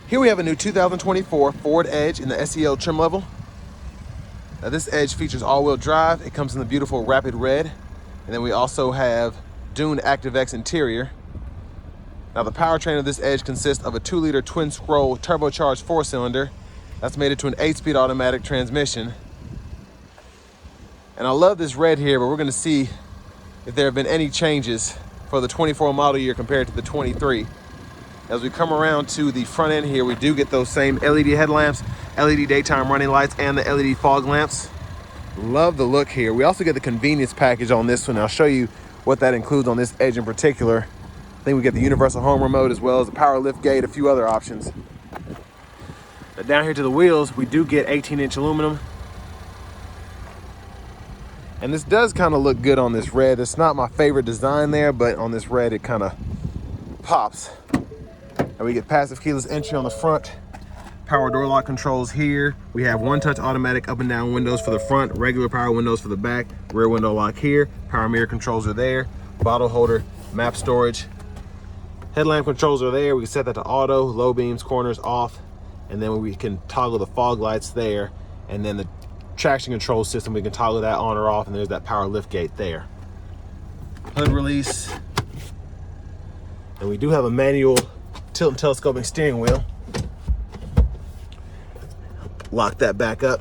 Here we have a new 2024 Ford Edge in the SEL trim level. Now this Edge features all-wheel drive. It comes in the beautiful rapid red. And then we also have dune ActiveX interior. Now the powertrain of this Edge consists of a 2-liter twin-scroll turbocharged 4-cylinder. That's mated to an 8-speed automatic transmission. And I love this red here, but we're gonna see if there have been any changes for the 24 model year compared to the 23. As we come around to the front end here, we do get those same LED headlamps, LED daytime running lights, and the LED fog lamps. Love the look here. We also get the convenience package on this one. I'll show you what that includes on this Edge in particular. I think we get the universal home remote as well as the power lift gate, a few other options. Now down here to the wheels, we do get 18-inch aluminum. And this does kind of look good on this red. It's not my favorite design there, but on this red, it kind of pops. And we get passive keyless entry on the front, power door lock controls here. We have one-touch automatic up and down windows for the front, regular power windows for the back, rear window lock here, power mirror controls are there, bottle holder, map storage. Headlamp controls are there. We can set that to auto, low beams, corners off, and then we can toggle the fog lights there. And then the traction control system, we can toggle that on or off, and there's that power lift gate there. Hood release. And we do have a manual tilt and telescoping steering wheel. Lock that back up.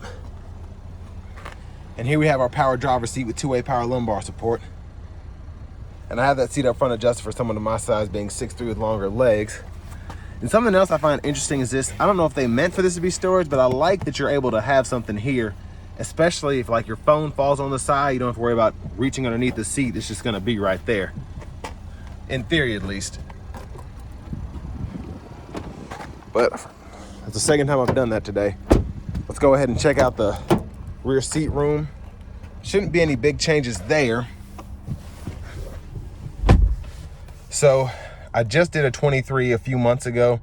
And here we have our power driver's seat with 2-way power lumbar support. And I have that seat up front adjusted for someone of my size, being 6'3" with longer legs. And something else I find interesting is this. I don't know if they meant for this to be storage, but I like that you're able to have something here, especially if like your phone falls on the side, you don't have to worry about reaching underneath the seat. It's just gonna be right there. In theory, at least. But that's the second time I've done that today. Let's go ahead and check out the rear seat room. Shouldn't be any big changes there. So I just did a 23 a few months ago.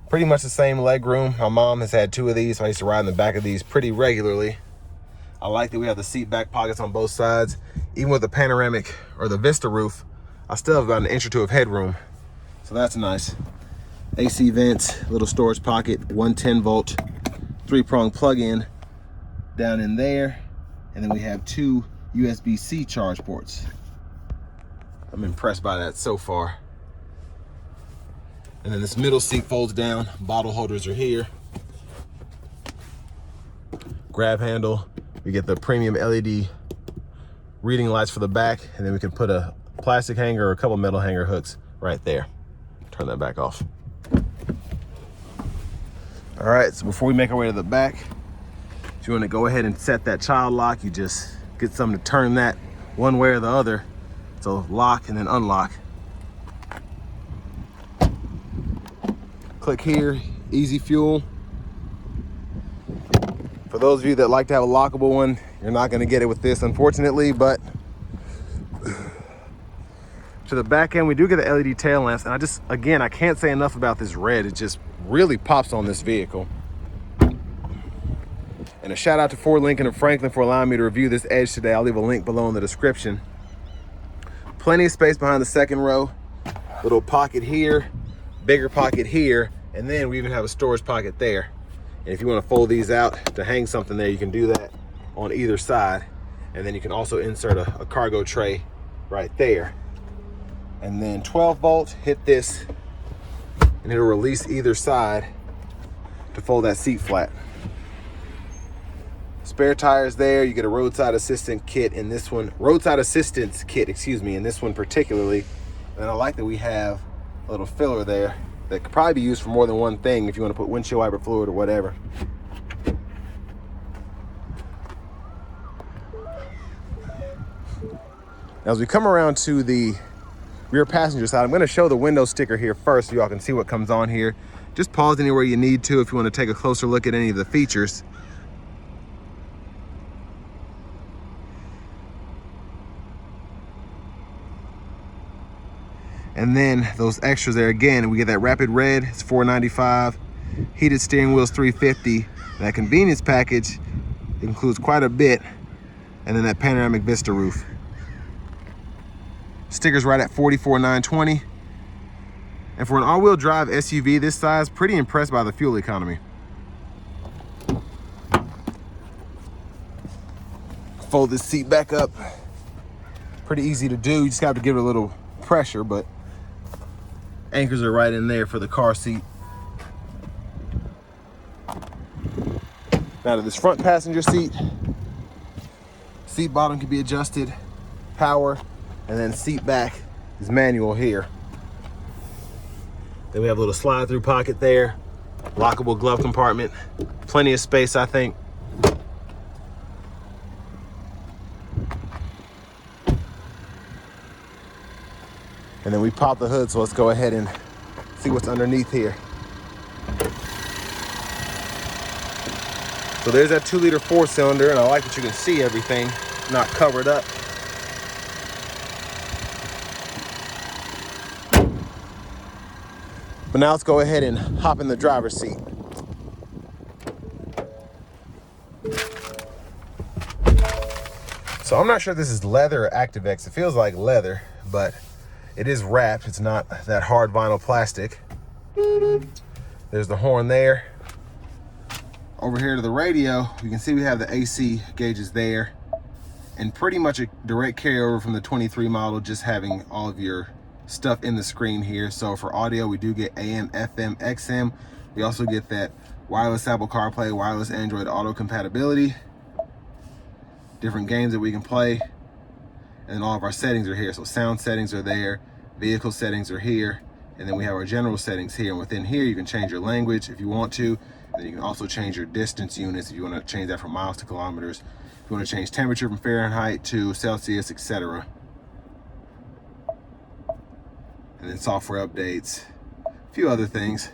Pretty much the same leg room. My mom has had 2 of these, so I used to ride in the back of these pretty regularly. I like that we have the seat back pockets on both sides. Even with the panoramic or the vista roof, I still have about an inch or 2 of headroom. So that's nice. AC vents, little storage pocket, 110-volt, 3-prong plug-in down in there. And then we have 2 USB-C charge ports. I'm impressed by that so far. And then this middle seat folds down. Bottle holders are here. Grab handle. We get the premium LED reading lights for the back. And then we can put a plastic hanger or a couple metal hanger hooks right there. Turn that back off. All right, so before we make our way to the back, if you want to go ahead and set that child lock, you just get something to turn that one way or the other. So lock and then unlock. Click here, easy fuel. For those of you that like to have a lockable one, you're not going to get it with this, unfortunately, but to the back end, we do get the LED tail lamps. And I can't say enough about this red. It just really pops on this vehicle. And a shout out to Ford Lincoln and Franklin for allowing me to review this Edge today. I'll leave a link below in the description. Plenty of space behind the second row. Little pocket here, bigger pocket here, and then we even have a storage pocket there. And if you want to fold these out to hang something there, you can do that on either side. And then you can also insert a cargo tray right there. And then 12-volt, hit this, and it'll release either side to fold that seat flat. Spare tires there. You get a roadside assistance kit in this one. In this one particularly. And I like that we have a little filler there that could probably be used for more than one thing if you want to put windshield wiper fluid or whatever. Now, as we come around to the rear passenger side, I'm going to show the window sticker here first so y'all can see what comes on here. Just pause anywhere you need to if you want to take a closer look at any of the features. And then those extras there, again, we get that rapid red, it's $495. Heated steering wheel's $350. That convenience package includes quite a bit. And then that panoramic vista roof. Stickers right at $44,920. And for an all-wheel drive SUV this size, pretty impressed by the fuel economy. Fold this seat back up. Pretty easy to do. You just have to give it a little pressure, but anchors are right in there for the car seat. Now to this front passenger seat. Seat bottom can be adjusted, power, and then seat back is manual here. Then we have a little slide-through pocket there, lockable glove compartment, plenty of space, I think. And then we pop the hood, so let's go ahead and see what's underneath here. So there's that 2-liter 4-cylinder, and I like that you can see everything not covered up. But now let's go ahead and hop in the driver's seat. So I'm not sure if this is leather or ActiveX. It feels like leather, but it is wrapped. It's not that hard vinyl plastic. There's the horn there. Over here to the radio, you can see we have the AC gauges there, and pretty much a direct carryover from the 23 model, just having all of your stuff in the screen here. So for audio, we do get AM, FM, XM. We also get that wireless Apple CarPlay, wireless Android Auto compatibility, different games that we can play, and then all of our settings are here. So sound settings are there, vehicle settings are here, and then we have our general settings here. And within here, you can change your language if you want to. And you can also change your distance units if you want to change that from miles to kilometers. If you want to change temperature from Fahrenheit to Celsius, etc. And then software updates, a few other things.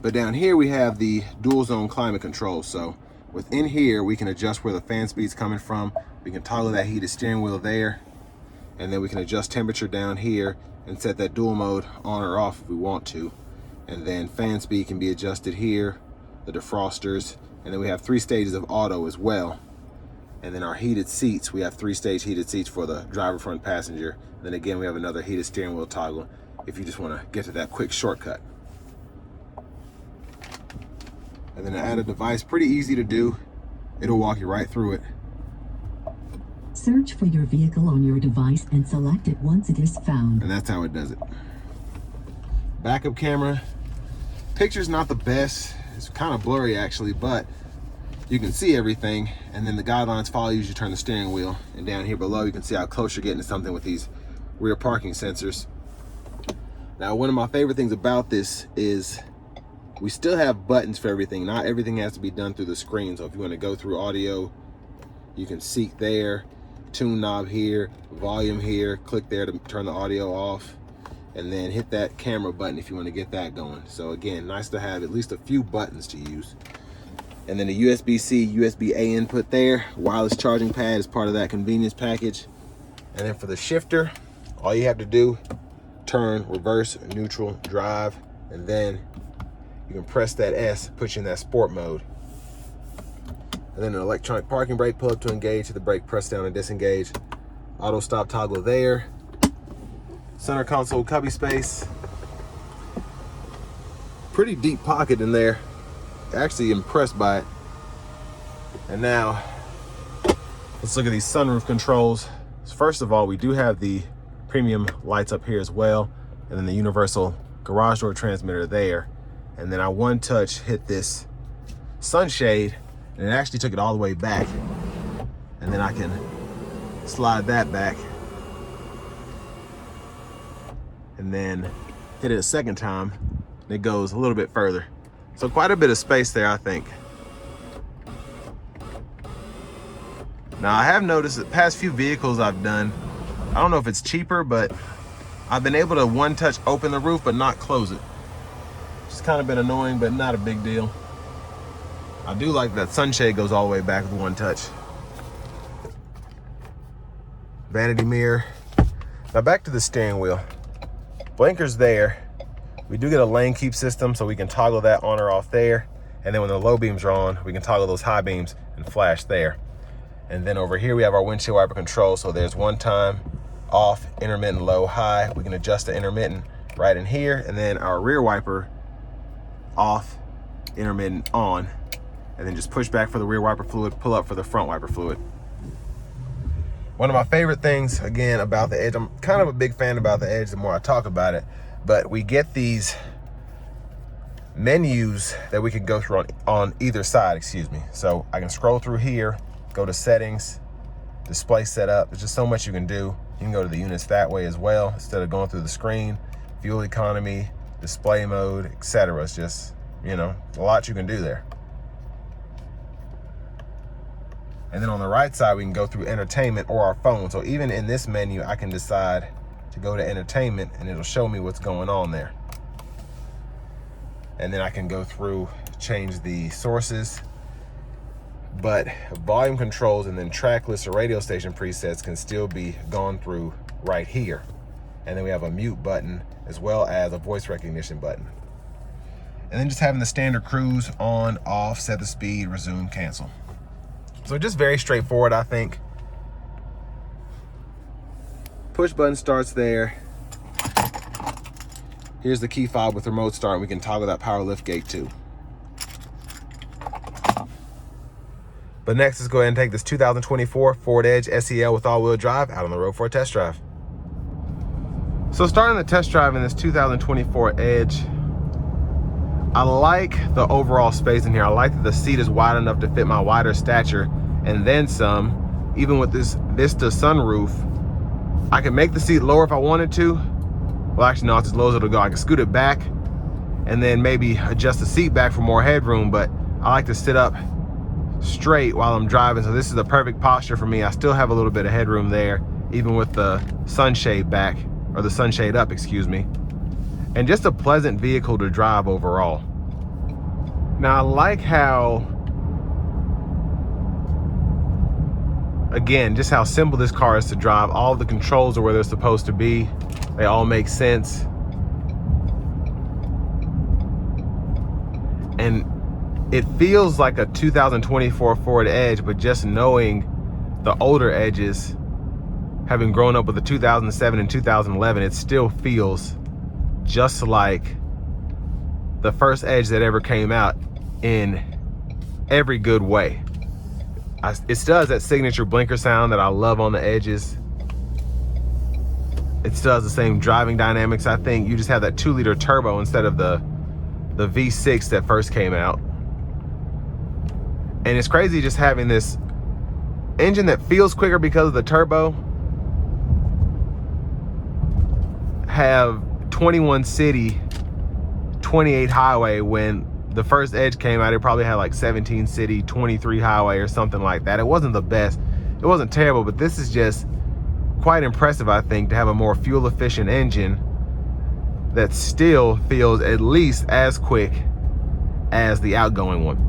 But down here we have the dual zone climate control. So within here, we can adjust where the fan speed's coming from. We can toggle that heated steering wheel there. And then we can adjust temperature down here and set that dual mode on or off if we want to. And then fan speed can be adjusted here, the defrosters, and then we have 3 stages of auto as well. And then our heated seats, we have 3-stage heated seats for the driver, front, passenger. And then again, we have another heated steering wheel toggle if you just want to get to that quick shortcut. And then to add a device, pretty easy to do. It'll walk you right through it. Search for your vehicle on your device and select it once it is found. And that's how it does it. Backup camera. Picture's not the best. It's kind of blurry actually, but you can see everything. And then the guidelines follow you as you turn the steering wheel. And down here below, you can see how close you're getting to something with these rear parking sensors. Now, one of my favorite things about this is we still have buttons for everything. Not everything has to be done through the screen. So if you want to go through audio, you can seek there, tune knob here, volume here, click there to turn the audio off, and then hit that camera button if you want to get that going. So again, nice to have at least a few buttons to use. And then the USB-C, USB-A input there. Wireless charging pad is part of that convenience package. And then for the shifter, all you have to do, turn, reverse, neutral, drive, and then you can press that S, put you in that sport mode. And then an electronic parking brake, pull up to engage, hit the brake, press down and disengage. Auto stop toggle there. Center console cubby space. Pretty deep pocket in there. Actually impressed by it. And now, let's look at these sunroof controls. First of all, we do have the premium lights up here as well, and then the universal garage door transmitter there. And then I one touch hit this sunshade, and it actually took it all the way back. And then I can slide that back, and then hit it a second time, and it goes a little bit further. So quite a bit of space there, I think. Now I have noticed that past few vehicles I've done, I don't know if it's cheaper, but I've been able to one touch open the roof but not close it. It's kind of been annoying, but not a big deal. I do like that sunshade goes all the way back with one touch. Vanity mirror. Now back to the steering wheel. Blinkers there. We do get a lane keep system, so we can toggle that on or off there. And then when the low beams are on, we can toggle those high beams and flash there. And then over here we have our windshield wiper control. So there's one time off, intermittent low, high. We can adjust the intermittent right in here, and then our rear wiper off, intermittent on, and then just push back for the rear wiper fluid, pull up for the front wiper fluid. One of my favorite things, again, about the Edge, I'm kind of a big fan about the Edge the more I talk about it, but we get these menus that we can go through on either side, excuse me. So I can scroll through here, go to settings, display setup. There's just so much you can do. You can go to the units that way as well, instead of going through the screen, fuel economy, display mode, etc. It's just, you know, a lot you can do there. And then on the right side, we can go through entertainment or our phone. So even in this menu, I can decide to go to entertainment and it'll show me what's going on there. And then I can go through, change the sources, but volume controls and then track list or radio station presets can still be gone through right here. And then we have a mute button as well as a voice recognition button. And then just having the standard cruise on, off, set the speed, resume, cancel. So just very straightforward, I think. Push button starts there. Here's the key fob with remote start. We can toggle that power lift gate too. But next, let's go ahead and take this 2024 Ford Edge SEL with all-wheel drive out on the road for a test drive. So starting the test drive in this 2024 Edge, I like the overall space in here. I like that the seat is wide enough to fit my wider stature and then some. Even with this Vista sunroof, I can make the seat lower if I wanted to. Well, actually, no, it's as low as it'll go. I can scoot it back and then maybe adjust the seat back for more headroom, but I like to sit up straight while I'm driving, so this is the perfect posture for me. I still have a little bit of headroom there, even with the sunshade back, or the sunshade up, excuse me. And just a pleasant vehicle to drive overall. Now, I like how, again, just how simple this car is to drive. All of the controls are where they're supposed to be. They all make sense. And it feels like a 2024 Ford Edge, but just knowing the older Edges, having grown up with the 2007 and 2011, it still feels just like the first Edge that ever came out in every good way. It still has that signature blinker sound that I love on the Edges. It still has the same driving dynamics. I think you just have that 2-liter turbo instead of the V6 that first came out. And it's crazy just having this engine that feels quicker because of the turbo, have 21 city, 28 highway. When the first Edge came out, it probably had like 17 city, 23 highway or something like that. It wasn't the best. It wasn't terrible, but this is just quite impressive, I think, to have a more fuel efficient engine that still feels at least as quick as the outgoing one.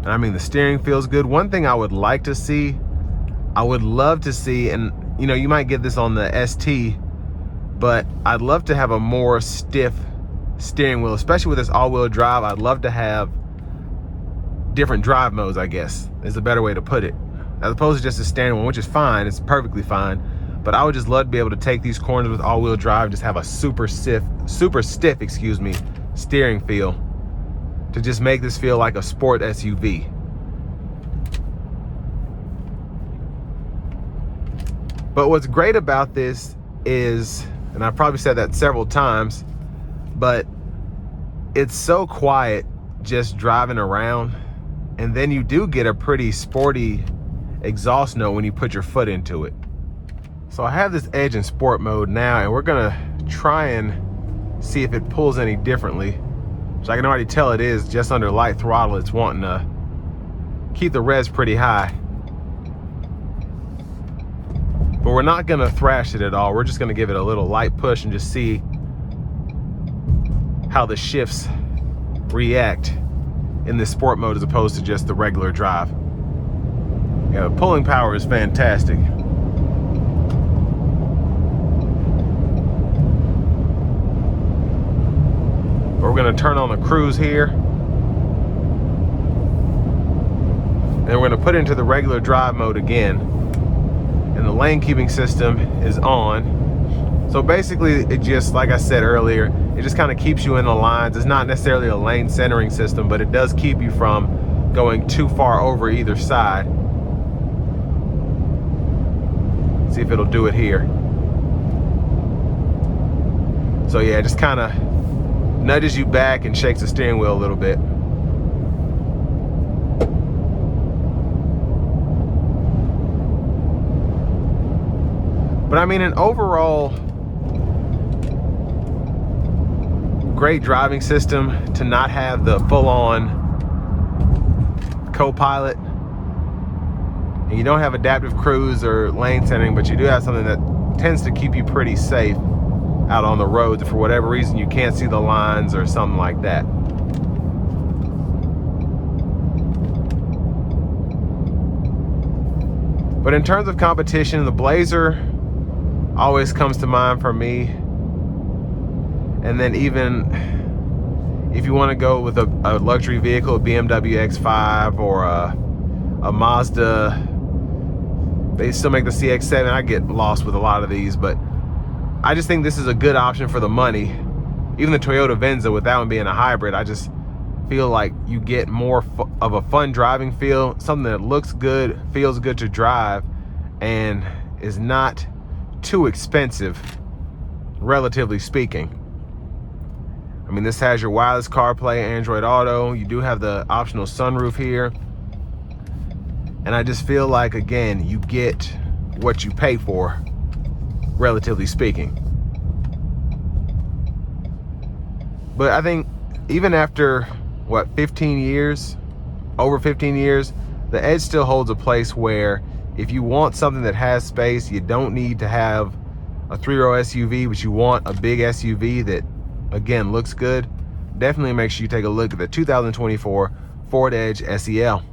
And I mean, the steering feels good. One thing I would like to see, I would love to see, and you know, you might get this on the ST, but I'd love to have a more stiff steering wheel, especially with this all-wheel drive. I'd love to have different drive modes, I guess, is a better way to put it, as opposed to just a standard one, which is fine. It's perfectly fine. But I would just love to be able to take these corners with all-wheel drive, just have a super stiff, excuse me, steering feel to just make this feel like a sport SUV. But what's great about this is, and I've probably said that several times, but it's so quiet just driving around, and then you do get a pretty sporty exhaust note when you put your foot into it. So I have this Edge in sport mode now, and we're gonna try and see if it pulls any differently. So I can already tell it is just under light throttle. It's wanting to keep the res pretty high. But we're not gonna thrash it at all. We're just gonna give it a little light push and just see how the shifts react in this sport mode as opposed to just the regular drive. Yeah, the pulling power is fantastic. We're gonna turn on the cruise here. And we're gonna put it into the regular drive mode again. And the lane keeping system is on. So basically, it just, like I said earlier, it just kind of keeps you in the lines. It's not necessarily a lane centering system, but it does keep you from going too far over either side. See if it'll do it here. So yeah, it just kind of nudges you back and shakes the steering wheel a little bit. But I mean, an overall great driving system to not have the full-on co-pilot. And you don't have adaptive cruise or lane centering, but you do have something that tends to keep you pretty safe out on the roads if for whatever reason you can't see the lines or something like that. But in terms of competition, the Blazer always comes to mind for me. And then even if you want to go with a luxury vehicle, a BMW X5 or a Mazda, they still make the CX-7. I get lost with a lot of these, but I just think this is a good option for the money. Even the Toyota Venza, with that one being a hybrid, I just feel like you get more of a fun driving feel, something that looks good, feels good to drive, and is not too expensive, relatively speaking. I mean, this has your wireless CarPlay, Android Auto. You do have the optional sunroof here. And I just feel like, again, you get what you pay for, relatively speaking. But I think even after, what, 15 years, over 15 years, the Edge still holds a place where if you want something that has space, you don't need to have a 3-row SUV, but you want a big SUV that, again, looks good, definitely make sure you take a look at the 2024 Ford Edge SEL.